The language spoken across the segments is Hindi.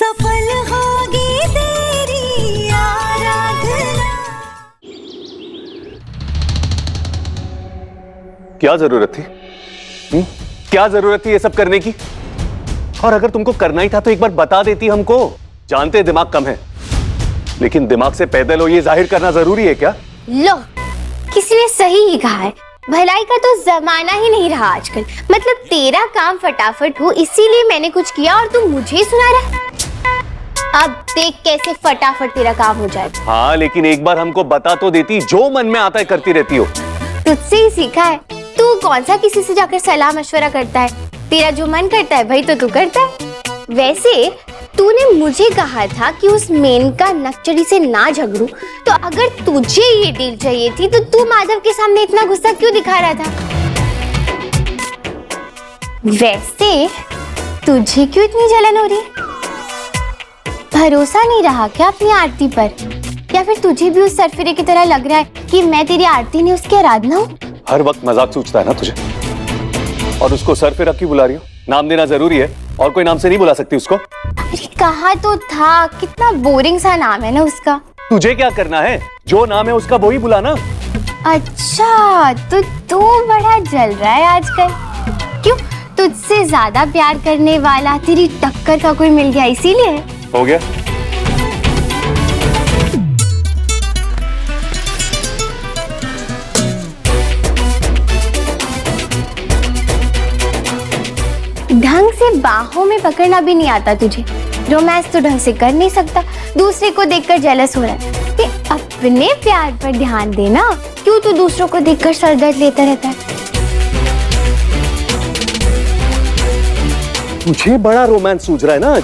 सफल होगी तेरी आराधना। क्या जरूरत थी? क्या जरूरत थी ये सब करने की? और अगर तुमको करना ही था तो एक बार बता देती हमको। जानते दिमाग कम है, लेकिन दिमाग से पैदल हो ये जाहिर करना जरूरी है क्या? लो, किसी ने सही ही कहा है, भलाई का तो जमाना ही नहीं रहा आजकल। मतलब तेरा काम फटाफट हो इसीलिए मैंने कुछ किया और तू मुझे ही सुना रहा। अब देख कैसे फटाफट तेरा काम हो जाए। हाँ, लेकिन एक बार हमको बता तो देती। जो मन में आता है करती रहती हो। तुझसे ही सीखा है। तू कौन सा किसी से जाकर सलाह मशवरा करता है? तेरा जो मन करता है भाई तो तू करता है। वैसे तूने मुझे कहा था कि उस मेनका नक्चड़ी से ना झगड़ूं, तो अगर तुझे ये डील चाहिए थी तो तू माधव के सामने इतना गुस्सा क्यों दिखा रहा था? वैसे तुझे क्यों इतनी जलन हो रही है? भरोसा नहीं रहा क्या अपनी आरती पर? या फिर तुझे भी उस सरफिरे की तरह लग रहा है कि मैं तेरी आरती नहीं उसकी आराधना हूँ? हर वक्त मजाक सूझता है ना तुझे? और उसको सरफिरा क्यों बुला रही हो? नाम देना जरूरी है, और कोई नाम से नहीं बुला सकती उसको। अरे कहा तो था, कितना बोरिंग सा नाम है ना उसका। तुझे क्या करना है? जो नाम है उसका वही बुलाना। अच्छा, तो तू बड़ा जल रहा है आजकल। क्यों, तुझसे ज्यादा प्यार करने वाला तेरी टक्कर का कोई मिल गया इसीलिए? हो गया। ढंग से बाहों में पकड़ना भी नहीं आता तुझे। रोमांस तो ढंग से कर नहीं सकता, दूसरे को देखकर जेलस हो रहा है। कि अपने प्यार पर ध्यान देना, क्यों तू दूसरों को देखकर सरदर्द लेता रहता है? तुझे बड़ा रोमांस सूझ रहा है ना आज?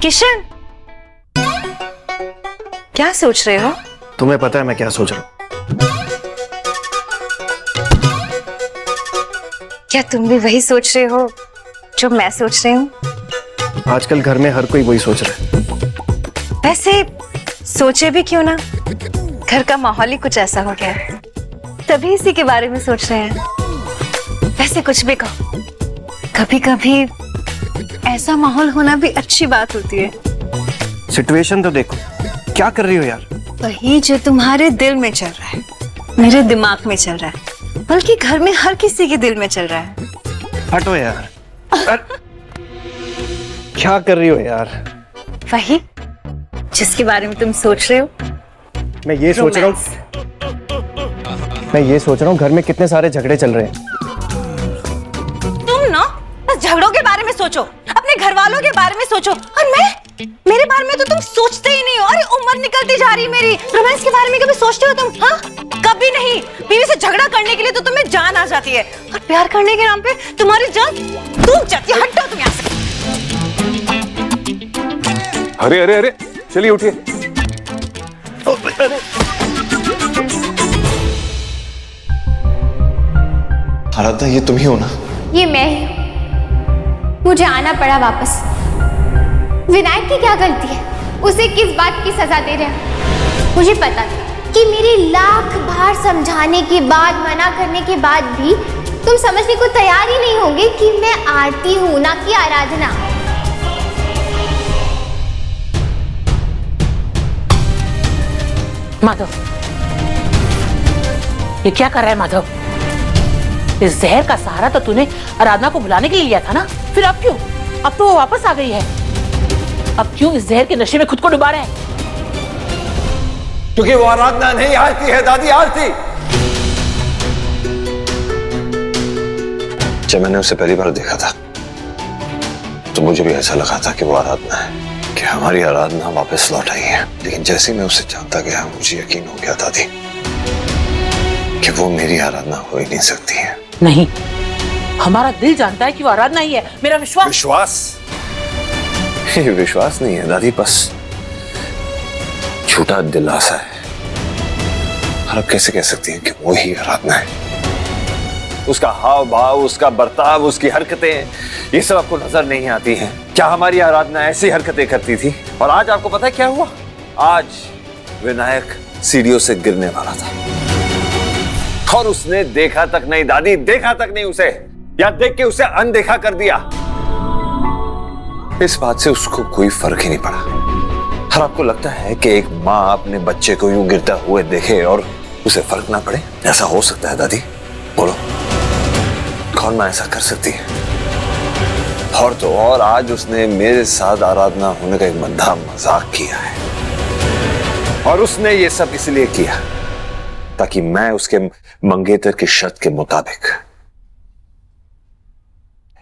किशन, क्या सोच रहे हो? तुम्हें पता है मैं क्या सोच रहा हूँ? क्या तुम भी वही सोच रहे हो जो मैं सोच रही हूँ? आजकल घर में हर कोई वही सोच रहा है। वैसे सोचे भी क्यों ना, घर का माहौल ही कुछ ऐसा हो गया है, तभी इसी के बारे में सोच रहे हैं। वैसे कुछ भी कहो, कभी कभी ऐसा माहौल होना भी अच्छी बात होती है। सिचुएशन तो देखो, क्या कर रही हो यार? वही जो तुम्हारे दिल में चल रहा है, मेरे दिमाग में चल रहा है, बल्कि घर में हर किसी के दिल में चल रहा है। हटो यार। क्या कर रही हो यार? वही जिसके बारे में तुम सोच रहे हो। मैं ये सोच रहा हूँ घर में कितने सारे झगड़े चल रहे हैं। तुम ना बस झगड़ों के बारे में सोचो, अपने घर वालों के बारे में सोचो, और मेरे बारे में तो तुम सोचते ही नहीं हो। अरे उम्र निकलती जा रही मेरी, रोमांस के बारे में कभी सोचते हो तुम? हाँ, कभी नहीं। बीवी से झगड़ा करने के लिए तो तुम्हें जान आ जाती है, और प्यार करने के नाम पे तुम्हारी जान डूब जाती है। हटो तुम यहाँ से। अरे अरे अरे, चलिए उठिए। आराधना, ये तुम ही हो ना? ये मैं ही हूँ। मुझे आना पड़ा वापस। विनायक की क्या गलती है? उसे किस बात की सजा दे रहे हैं? मुझे पता था कि मेरी लाख बार समझाने के बाद, मना करने के बाद भी तुम समझने को तैयार ही नहीं होगे कि मैं आरती हूं, ना कि आराधना। माधव, ये क्या कर रहा है माधव? इस जहर का सहारा तो तूने आराधना को बुलाने के लिए लिया था ना, फिर अब क्यों? अब तो वो वापस आ गई है, अब क्यों इस जहर के नशे में खुद को डुबा रहा है? क्योंकि वो आराधना नहीं, आरती है दादी, आरती। जब मैंने उसे पहली बार देखा था तो मुझे भी ऐसा लगा था कि वो आराधना है, कि हमारी आराधना वापस लौट आई है। लेकिन जैसे ही मैं उसे जानता गया मुझे यकीन हो गया दादी कि वो मेरी आराधना हो ही नहीं सकती है। नहीं, हमारा दिल जानता है कि वो आराधना ही है। मेरा विश्वास ये विश्वास नहीं है दादी, बस झूठा दिलासा है। और अब कैसे कह सकती हैं कि वो ही आराधना है? उसका हाव भाव, उसका बर्ताव, उसकी हरकतें, ये सब आपको नजर नहीं आती हैं? क्या हमारी आराधना ऐसी हरकतें करती थी? और आज आपको पता है क्या हुआ? आज विनायक सीढ़ियों से गिरने वाला था और उसने देखा तक नहीं दादी, देखा तक नहीं उसे, या देख के उसे अनदेखा कर दिया। इस बात से उसको कोई फर्क ही नहीं पड़ा। और आपको लगता है कि एक माँ अपने बच्चे को यूं गिरता हुए देखे और उसे फर्क ना पड़े? ऐसा हो सकता है दादी? बोलो, कौन माँ ऐसा कर सकती है? और तो और आज उसने मेरे साथ आराधना होने का एक गंदा मजाक किया है, और उसने ये सब इसलिए किया ताकि मैं उसके मंगेतर की शर्त के मुताबिक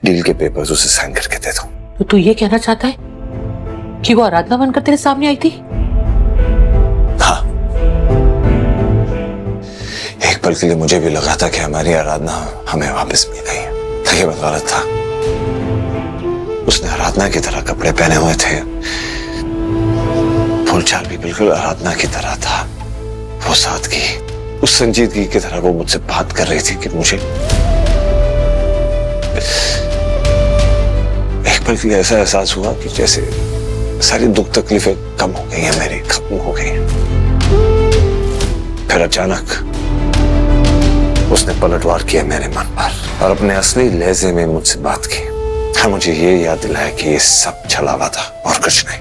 डील के पेपर्स उसे साइन करके दे दूं। तो तू ये कहना चाहता है कि वो आराधना बनकर तेरे सामने आई थी? हाँ, एक पल के लिए मुझे भी लगा था कि हमारी आराधना हमें वापस मिल गई है, लेकिन मैं गलत था। उसने आराधना की तरह कपड़े पहने हुए थे, बोलचाल भी बिल्कुल आराधना की तरह था। वो सादगी, उस संजीदगी की तरह वो मुझसे बात कर रही थी कि मुझे एक पल के लिए ऐसा एहसास हुआ कि जैसे सारी दुख तकलीफें कम हो गई हैं, मेरी खत्म हो गई हैं। फिर अचानक उसने पलटवार किया मेरे मन पर और अपने असली लहजे में मुझसे बात की। मुझे ये याद दिलाया कि ये सब छलावा था और कुछ नहीं।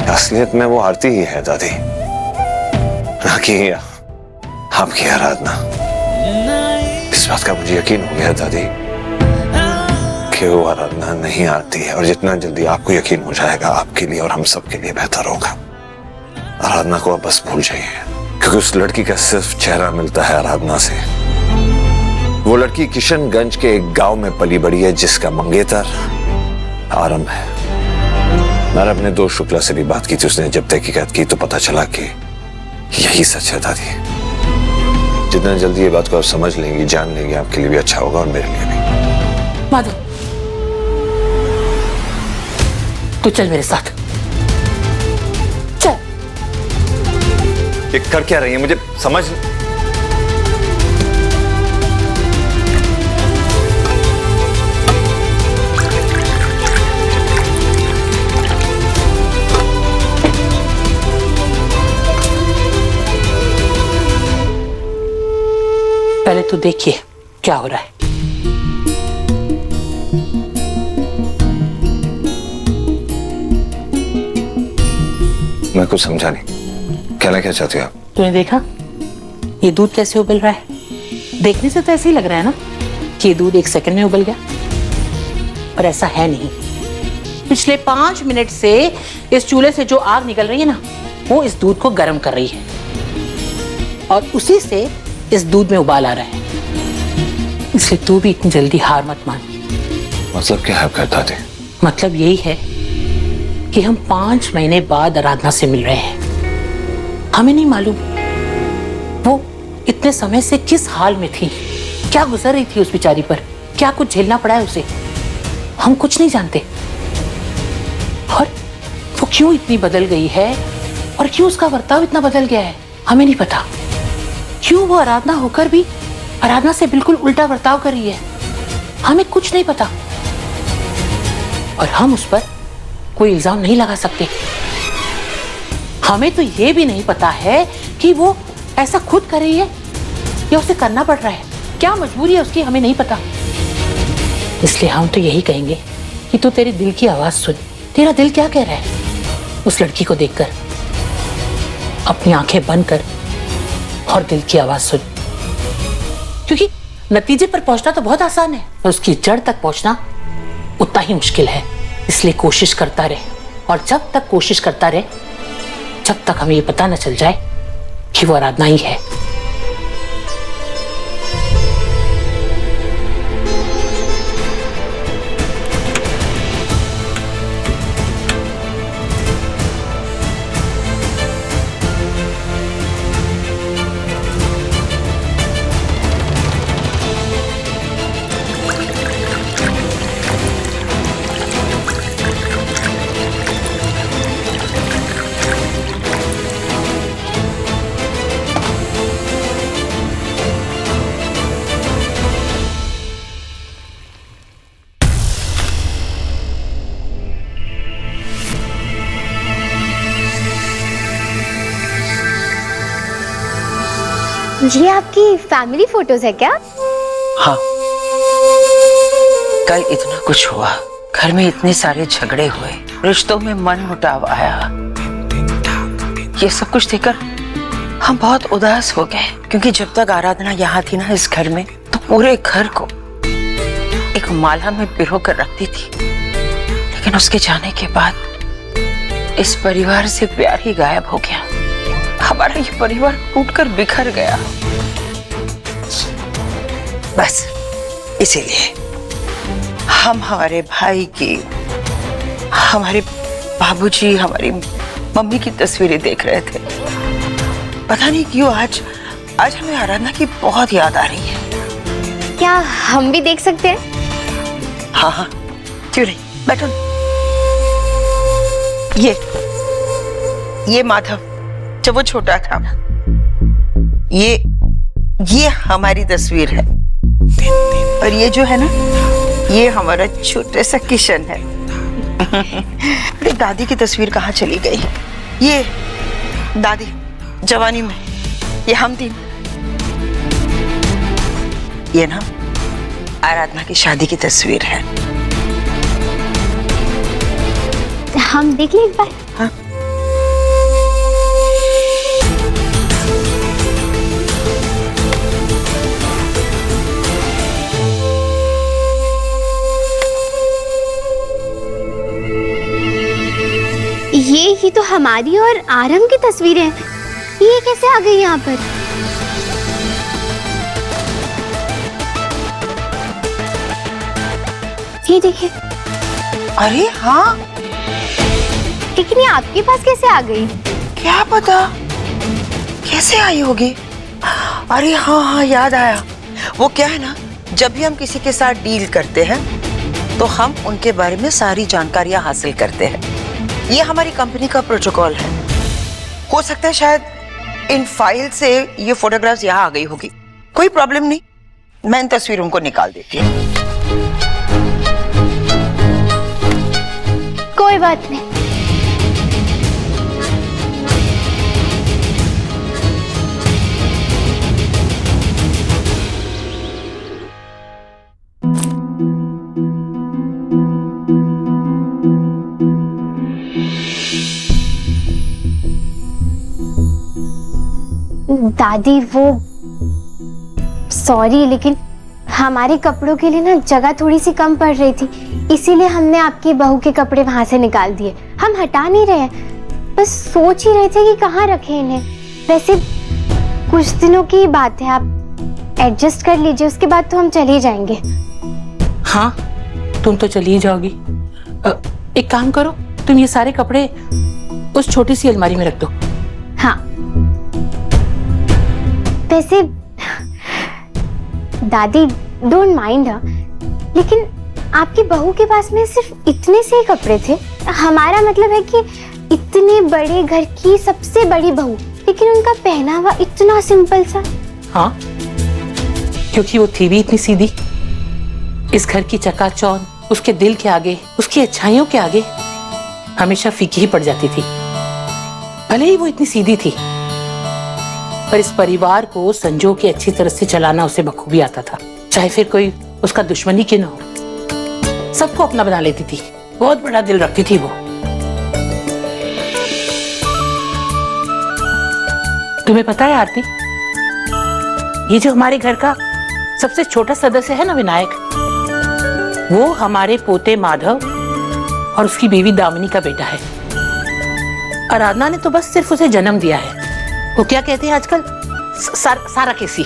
असलियत में वो आरती ही है दादी, ना कि आपकी आराधना। इस बात का मुझे यकीन हो गया दादी कि वो आराधना नहीं आती है, और जितना जल्दी आपको यकीन हो जाएगा आपके लिए और हम सब के लिए बेहतर होगा। आराधना को आप बस भूल जाइए, क्योंकि उस लड़की का सिर्फ चेहरा मिलता है आराधना से। वो लड़की किशनगंज के एक गांव में पली बड़ी है जिसका मंगेतर आरंभ है। मैंने अपने दोस्त शुक्ला से भी बात की थी, उसने जब तहकीकात की तो पता चला कि यही सच है दादी। जितना जल्दी ये बात को आप समझ लेंगी, जान लेंगे, आपके लिए भी अच्छा होगा और मेरे लिए भी। माधव, तू चल मेरे साथ, चल। ये कर क्या रही है मुझे समझ। पहले तो देखिए क्या हो रहा है। मैं कुछ समझा नहीं, कहना क्या चाहती हो आप? तूने देखा ये दूध कैसे उबल रहा है? देखने से तो ऐसे ही लग रहा है ना कि ये दूध 1 सेकंड में उबल गया, पर ऐसा है नहीं। पिछले 5 मिनट से इस चूल्हे से जो आग निकल रही है ना, वो इस दूध को गर्म कर रही है, और उसी से इस दूध में उबाल आ रहा है। इसलिए तू भी इतनी जल्दी हार मत मान। मतलब क्या है आपका दादी? मतलब यही है कि हम 5 महीने बाद आराधना से मिल रहे हैं। हमें नहीं मालूम वो इतने समय से किस हाल में थी, क्या गुजर रही थी उस बेचारी पर, क्या कुछ झेलना पड़ा है उसे। हम कुछ नहीं जानते, और वो क्यों इतनी बदल गई है और क्यों उसका बर्ताव इतना बदल गया है, हमें नहीं पता। क्यों वो आराधना होकर भी आराधना से बिल्कुल उल्टा बर्ताव कर रही है, हमें कुछ नहीं पता, और हम उस पर कोई इल्जाम नहीं लगा सकते। हमें तो ये भी नहीं पता है कि वो ऐसा खुद कर रही है या उसे करना पड़ रहा है, क्या मजबूरी है उसकी, हमें नहीं पता। इसलिए हम तो यही कहेंगे कि तू तेरे दिल की आवाज सुन। तेरा दिल क्या कह रहा है उस लड़की को देखकर? अपनी आंखें बंद कर और दिल की आवाज सुन, क्योंकि नतीजे पर पहुंचना तो बहुत आसान है, पर उसकी जड़ तक पहुंचना उतना ही मुश्किल है। इसलिए कोशिश करता रहे, और जब तक कोशिश करता रहे, जब तक हमें ये पता न चल जाए कि वो आराधना ही है। ये आपकी फैमिली फोटोज है क्या? हाँ, कल इतना कुछ हुआ, घर में इतने सारे झगड़े हुए, रिश्तों में मनमुटाव आया। ये सब कुछ देखकर हम बहुत उदास हो गए, क्योंकि जब तक आराधना यहाँ थी ना इस घर में, तो पूरे घर को एक माला में पिरो कर रखती थी। लेकिन उसके जाने के बाद इस परिवार से प्यार ही गायब हो गया। हमारा ये परिवार टूटकर बिखर गया। बस इसीलिए हम हमारे भाई की, हमारे बाबूजी, हमारी मम्मी की तस्वीरें देख रहे थे। पता नहीं क्यों आज हमें आराधना की बहुत याद आ रही है। क्या हम भी देख सकते हैं? हाँ हाँ, क्यों नहीं, बैठो। ये माधव जब वो छोटा था, ये हमारी तस्वीर है। और ये जो है ना, ये हमारा छोटा सा किशन है। अरे दादी की तस्वीर कहाँ चली गई? ये दादी जवानी में, ये हम तीन। ये ना आराधना की शादी की तस्वीर है। हम देख लें एक बार? हाँ। ये तो हमारी और आरम की तस्वीरें हैं। ये कैसे आ गई यहाँ पर? ये देखिए। अरे हाँ, लेकिन ये आपके पास कैसे आ गई? क्या पता कैसे आई होगी। अरे हाँ हाँ, याद आया। वो क्या है ना, जब भी हम किसी के साथ डील करते हैं तो हम उनके बारे में सारी जानकारियां हासिल करते हैं। ये हमारी कंपनी का प्रोटोकॉल है। हो सकता है शायद इन फाइल से ये फोटोग्राफ्स यहाँ आ गई होगी। कोई प्रॉब्लम नहीं, मैं इन तस्वीरों को निकाल देती हूँ। कोई बात नहीं। दादी, वो सॉरी, लेकिन हमारे कपड़ों के लिए ना जगह थोड़ी सी कम पड़ रही थी, इसीलिए हमने आपकी बहू के कपड़े वहां से निकाल दिए। हम हटा नहीं रहे, बस सोच ही रहे थे कि कहाँ रखें इन्हें। वैसे कुछ दिनों की बात है, आप एडजस्ट कर लीजिए, उसके बाद तो हम चले जाएंगे। हाँ, तुम तो चली जाओगी। एक काम करो, तुम ये सारे कपड़े उस छोटी सी अलमारी में रख दो। हाँ, वैसे दादी डोंट माइंड, लेकिन आपकी बहू के पास में सिर्फ इतने से ही कपड़े थे। हमारा मतलब है कि इतने बड़े घर की सबसे बड़ी बहू, लेकिन उनका पहनावा इतना सिंपल सा। हाँ, क्योंकि वो थी भी इतनी सीधी। इस घर की चकाचौंध उसके दिल के आगे, उसकी अच्छाइयों के आगे हमेशा फीकी ही पड़ जाती थी। भले ही वो इतनी सीधी थी, पर इस परिवार को संजो के अच्छी तरह से चलाना उसे बखूबी आता था। चाहे फिर कोई उसका दुश्मन ही क्यों न हो, सबको अपना बना लेती थी। बहुत बड़ा दिल रखती थी वो। तुम्हें पता है आरती, ये जो हमारे घर का सबसे छोटा सदस्य है ना, विनायक, वो हमारे पोते माधव और उसकी बीवी दामिनी का बेटा है। आराधना ने तो बस सिर्फ उसे जन्म दिया है। वो क्या कहते हैं आजकल, सारा केसी।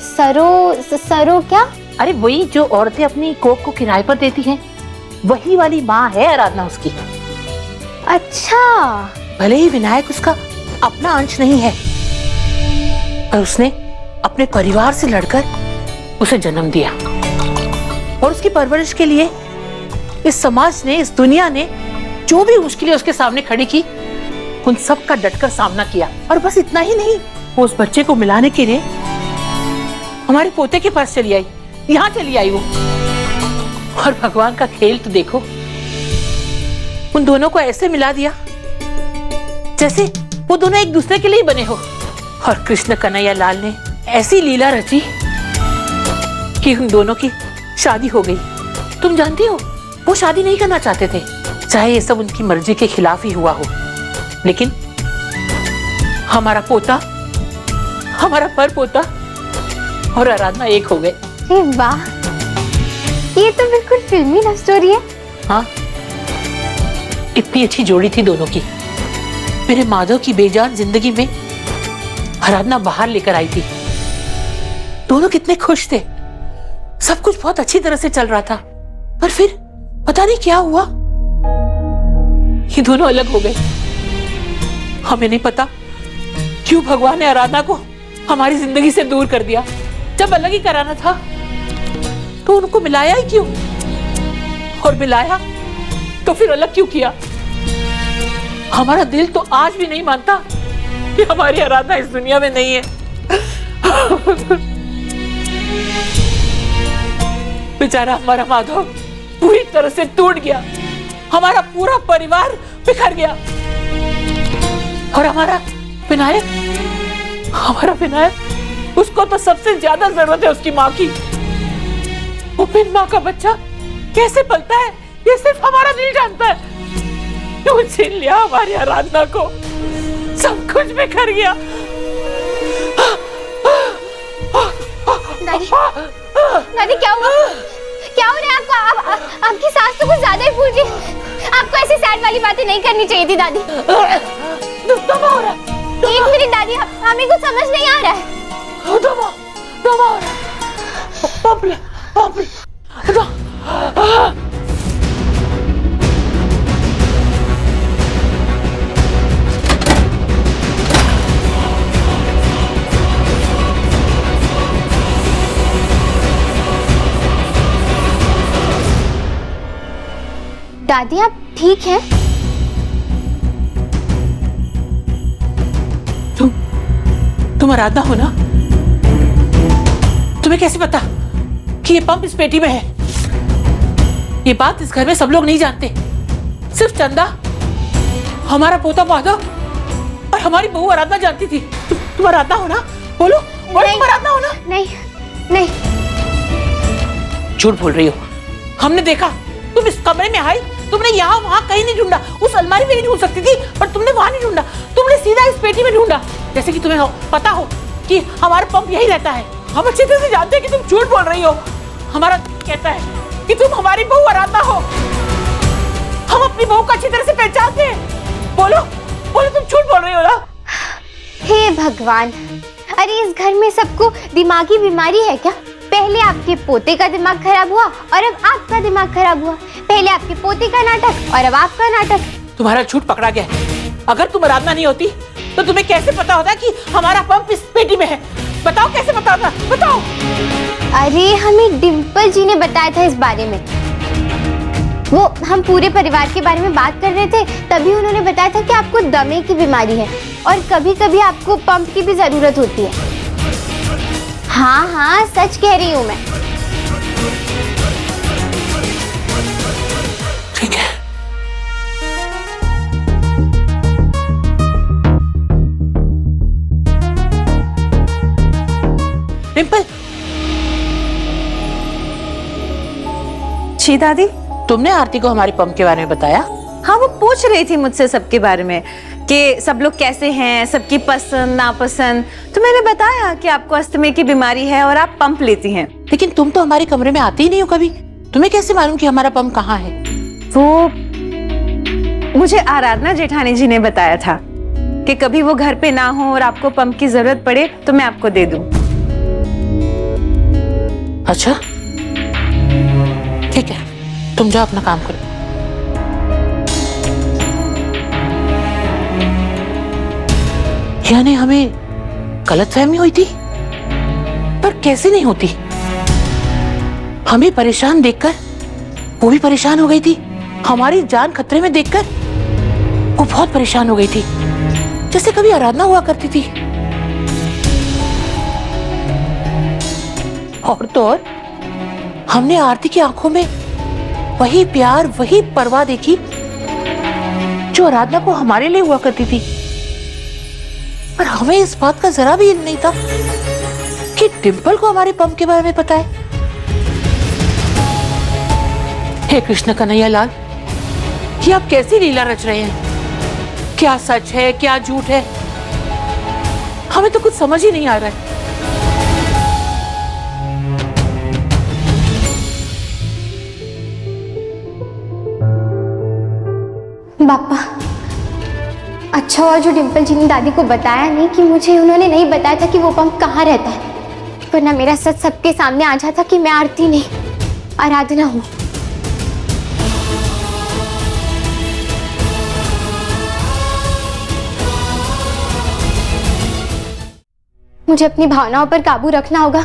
सरो क्या? अरे वही जो औरतें अपनी कोख को किराए पर देती हैं, वही वाली माँ है आराधना उसकी। अच्छा। भले ही विनायक उसका अपना अंश नहीं है, पर उसने अपने परिवार से लड़कर उसे जन्म दिया। और उसकी परवरिश के लिए इस समाज ने, इस दुनिया ने जो भी मुश्किलें उसके सामने खड़ी की, उन सब का डटकर सामना किया। और बस इतना ही नहीं, वो उस बच्चे को मिलाने के लिए हमारे पोते के पास चली आई, यहाँ चली आई वो। और भगवान का खेल तो देखो, उन दोनों को ऐसे मिला दिया जैसे वो दोनों एक दूसरे के लिए बने हो। और कृष्ण कन्हैया लाल ने ऐसी लीला रची कि उन दोनों की शादी हो गई। तुम जानती हो वो शादी नहीं करना चाहते थे, चाहे ये सब उनकी मर्जी के खिलाफ ही हुआ हो, लेकिन हमारा पोता, हमारा पर पोता और आराधना एक हो गए। अरे वाह, ये तो बिल्कुल फिल्मी लव स्टोरी है। हाँ, इतनी अच्छी जोड़ी थी दोनों की। मेरे माधव की बेजान जिंदगी में आराधना बाहर लेकर आई थी। दोनों कितने खुश थे, सब कुछ बहुत अच्छी तरह से चल रहा था, पर फिर पता नहीं क्या हुआ, ये दोनों अलग हो गए। हमें नहीं पता क्यों भगवान ने आराधना को हमारी जिंदगी से दूर कर दिया। जब अलग ही कराना था तो उनको मिलाया ही क्यों, और मिलाया तो फिर अलग क्यों किया। हमारा दिल तो आज भी नहीं मानता कि हमारी आराधना इस दुनिया में नहीं है। बेचारा हमारा माधव पूरी तरह से टूट गया, हमारा पूरा परिवार बिखर गया, और हमारा विनायक, उसको तो सबसे ज्यादा जरूरत है उसकी माँ की। वो बिन माँ का बच्चा कैसे पलता है ये सिर्फ हमारा दिल जानता है। क्यों छीन लिया हमारी आराधना को, सब कुछ बिखर गया। दादी, दादी क्या हुआ? क्या हो रहा है आपको? आपकी सास तो कुछ ज्यादा ही फूल रही। आपको ऐसी सैड वाली बातें नहीं करनी चाहिए थी दादी। एक मिनट दादी, हमें कुछ समझ नहीं आ रहा है। दादी आप ठीक हैं? तुम आराधना हो ना? तुम्हें कैसे पता कि ये पंप इस पेटी में है? ये बात इस घर में सब लोग नहीं जानते, सिर्फ चंदा, हमारा पोता माधव और हमारी बहू आराधना जानती थी। तुम आराधना हो ना? बोलो, तुम आराधना हो ना? नहीं नहीं, झूठ बोल रही हो। हमने देखा, तुम इस कमरे में आई, तुमने यहाँ वहाँ कहीं नहीं ढूंढा, उस अलमारी में नहीं ढूंढ सकती थी, पर तुमने वहाँ नहीं ढूंढा, तुमने सीधा इस पेटी में ढूंढा। जैसे कि तुम्हें पता हो कि हमारा पंप यही रहता है। हम अच्छी तरह से जानते हैं कि तुम झूठ बोल रही हो। हमारा कहता है कि तुम हमारी बहू आराधना हो। हम अपनी बहू को अच्छी तरह से पहचानते हैं। बोलो बोलो, तुम झूठ बोल रही हो ना? हे भगवान, अरे इस घर में सबको दिमागी बीमारी है क्या? पहले आपके पोते का दिमाग खराब हुआ और अब आपका दिमाग खराब हुआ। पहले आपके पोते का नाटक और अब आपका नाटक। तुम्हारा झूठ पकड़ा गया। अगर तुम आराधना नहीं होती तो तुम्हें कैसे पता होता कि हमारा पंप इस पेटी में है? बताओ कैसे पता होता, बताओ। अरे हमें डिम्पल जी ने बताया था इस बारे में। वो हम पूरे परिवार के बारे में बात कर रहे थे, तभी उन्होंने बताया था कि आपको दमे की बीमारी है और कभी कभी आपको पंप की भी जरूरत होती है। हाँ हाँ, सच कह रही हूँ मैं। ठीक है। डिम्पल। जी दादी। तुमने आरती को हमारे पंप के बारे में बताया? हाँ, वो पूछ रही थी मुझसे सबके बारे में कि सब लोग कैसे हैं, सबकी पसंद नापसंद। तो मैंने बताया कि आपको अस्थमा की बीमारी है और आप पंप लेती हैं। लेकिन तुम तो हमारे कमरे में आती ही नहीं हो कभी। तुम्हें कैसे मालूम कि हमारा पंप कहाँ है? वो मुझे आराधना जेठानी जी ने बताया था कि कभी वो घर पे ना हो और आपको पंप की जरूरत पड़े तो मैं आपको दे दूं। अच्छा ठीक है, तुम जाओ अपना काम करो। यानी हमें गलतफहमी हुई थी, पर कैसे नहीं होती? हमें परेशान देखकर वो भी परेशान हो गई थी। हमारी जान खतरे में देखकर वो बहुत परेशान हो गई थी, जैसे कभी आराधना हुआ करती थी। और तो और हमने आरती की आंखों में वही प्यार, वही परवाह देखी जो आराधना को हमारे लिए हुआ करती थी। पर हमें इस बात का जरा भी इल्म नहीं था कि डिम्पल को हमारे पंप के बारे में पता है। हे कृष्ण कन्हैया लाल, ये आप कैसी लीला रच रहे हैं? क्या सच है, क्या झूठ है, हमें तो कुछ समझ ही नहीं आ रहा है। बापा, अच्छा हुआ जो डिम्पल जी ने दादी को बताया नहीं कि मुझे उन्होंने नहीं बताया था कि वो पंप कहाँ रहता है, वरना मेरा सच सबके सामने आ जाता कि मैं आरती नहीं आराधना हूँ। मुझे अपनी भावनाओं पर काबू रखना होगा।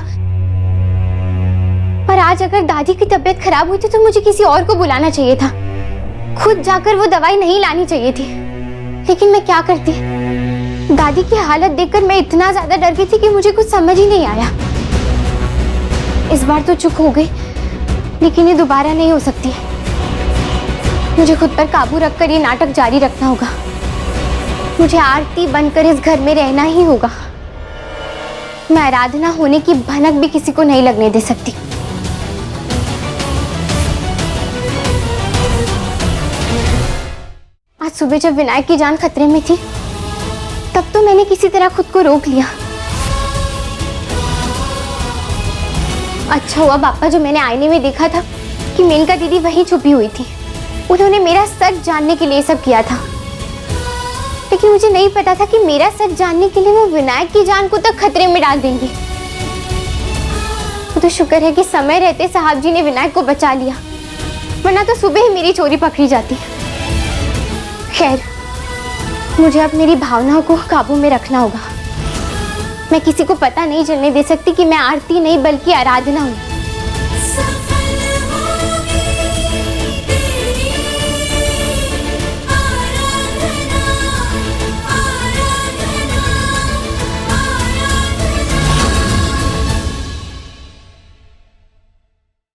पर आज अगर दादी की तबीयत खराब हुई थी तो मुझे किसी और को बुलाना चाहिए था, खुद जाकर वो दवाई नहीं लानी चाहिए थी। लेकिन मैं क्या करती? दादी की हालत देखकर मैं इतना ज्यादा डर गई थी कि मुझे कुछ समझ ही नहीं आया। इस बार तो चुप हो गई, लेकिन ये दोबारा नहीं हो सकती। मुझे खुद पर काबू रखकर ये नाटक जारी रखना होगा। मुझे आरती बनकर इस घर में रहना ही होगा। मैं आराधना होने की भनक भी किसी को नहीं लगने दे सकती। आज सुबह जब विनायक की जान खतरे में थी, तब तो मैंने किसी तरह खुद को रोक लिया। अच्छा हुआ बापा, जो मैंने आईने में देखा था कि मेनका दीदी वहीं छुपी हुई थी, उन्होंने मेरा सच जानने के लिए सब किया था। लेकिन मुझे नहीं पता था कि मेरा सच जानने के लिए वो विनायक की जान को तक खतरे में डाल देंगे। तो शुक्र है कि समय रहते साहब जी ने विनायक को बचा लिया, वरना तो सुबह ही मेरी चोरी पकड़ी जाती। खैर, मुझे अब मेरी भावनाओं को काबू में रखना होगा। मैं किसी को पता नहीं चलने दे सकती कि मैं आरती नहीं बल्कि आराधना हूँ।